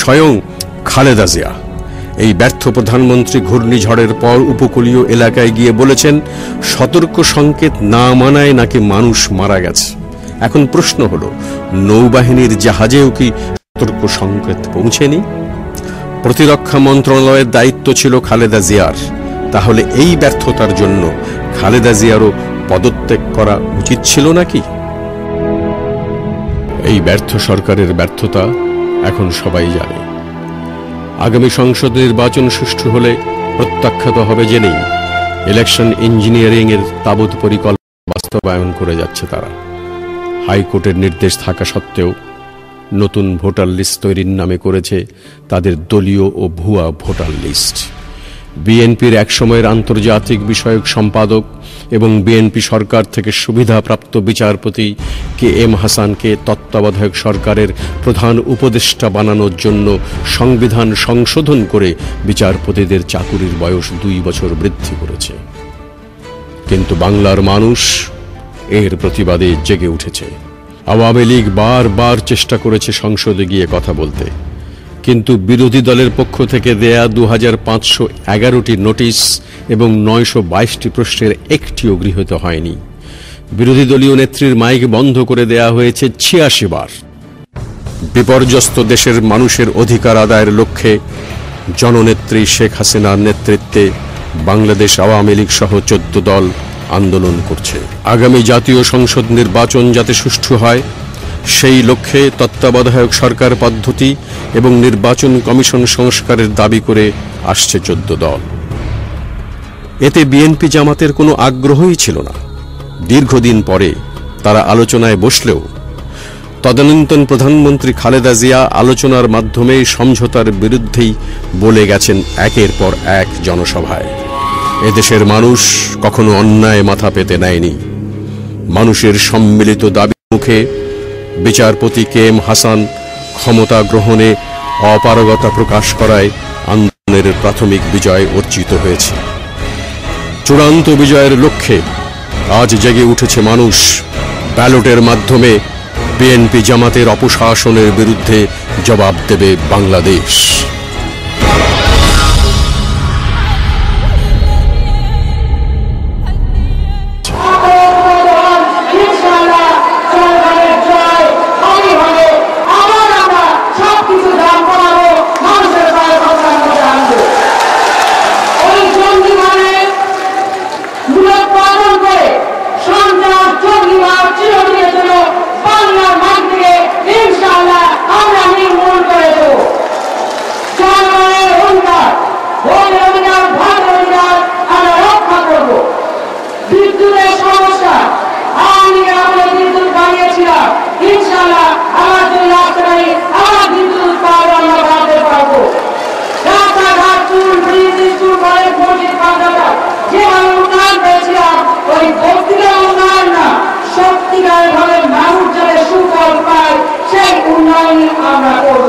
স্বয়ং খালেদা জিয়া। এই ব্যর্থ প্রধানমন্ত্রী ঘূর্ণিঝড়ের পর উপকূলীয় এলাকায় গিয়ে বলেছেন সতর্ক সংকেত না মানায় নাকি মানুষ মারা গেছে। এখন প্রশ্ন হলো, নৌবাহিনীর জাহাজেও কি সতর্ক সংকেত পৌঁছেনি? প্রতিরক্ষা মন্ত্রণালয়ের দায়িত্ব ছিল খালেদা জিয়ার, তাহলে এই ব্যর্থতার জন্য খালেদা জিয়ারও পদত্যাগ করা উচিত ছিল নাকি? এই ব্যর্থ সরকারের ব্যর্থতা এখন সবাই জানে। আগামী সংসদ নির্বাচন সুষ্ঠু হলে প্রত্যাখ্যাত হবে জেনেই ইলেকশন ইঞ্জিনিয়ারিং এর তাবৎ পরিকল্পনা বাস্তবায়ন করে যাচ্ছে তারা। হাইকোর্টের নির্দেশ থাকা সত্ত্বেও নতুন ভোটার লিস্ট তৈরির নামে করেছে তাদের দলীয় ও ভুয়া ভোটার লিস্ট। বিএনপির একসময়ের আন্তর্জাতিক বিষয়ক সম্পাদক এবং বিএনপি সরকার থেকে সুবিধাপ্রাপ্ত বিচারপতি কে এম হাসানকে তত্ত্বাবধায়ক সরকারের প্রধান উপদেষ্টা বানানোর জন্য সংবিধান সংশোধন করে বিচারপতিদের চাকুরির বয়স 2 বছর বৃদ্ধি করেছে। কিন্তু বাংলার মানুষ এর প্রতিবাদে জেগে উঠেছে। আওয়ামী লীগ বারবার চেষ্টা করেছে সংসদে গিয়ে কথা বলতে, কিন্তু বিরোধী দলের পক্ষ থেকে দেয়া 2511টি নোটিশ এবং 922টি প্রশ্নের একটিও গৃহীত হয়নি। বিরোধী দলীয় নেত্রীর মাইক বন্ধ করে দেয়া হয়েছে 86 বার। বিপর্যস্ত দেশের মানুষের অধিকার আদায়ের লক্ষ্যে জননেত্রী শেখ হাসিনার নেতৃত্বে বাংলাদেশ আওয়ামী লীগ সহ 14 দল আন্দোলন করছে। আগামী জাতীয় সংসদ নির্বাচন যাতে সুষ্ঠু হয় সেই লক্ষ্যে তত্ত্বাবধায়ক সরকার পদ্ধতি এবং নির্বাচন কমিশন সংস্কারের দাবি করে আসছে 14 দল। এতে বিএনপি জামাতের কোনো আগ্রহই ছিল না। দীর্ঘদিন পরে তারা আলোচনায় বসলেও তদানীন্তন প্রধানমন্ত্রী খালেদা জিয়া আলোচনার মাধ্যমে সমঝোতার বিরুদ্ধেই বলে গেছেন একের পর এক জনসভায়। এদেশের মানুষ কখনো অন্যায় মাথা পেতে নেয়নি। মানুষের সম্মিলিত দাবি মুখে বিচারপতি কে এম হাসান ক্ষমতা গ্রহণে অপারগতা প্রকাশ করায় আন্দোলনের প্রাথমিক বিজয় অর্জিত হয়েছে। চূড়ান্ত বিজয়ের লক্ষ্যে আজ জেগে উঠেছে মানুষ। ব্যালটের মাধ্যমে বিএনপি জামাতের অপশাসনের বিরুদ্ধে জবাব দেবে বাংলাদেশ। সত্যিকার ভাবে মানুষ যাতে সুফল পায় সেই উন্নয়ন আমরা করব।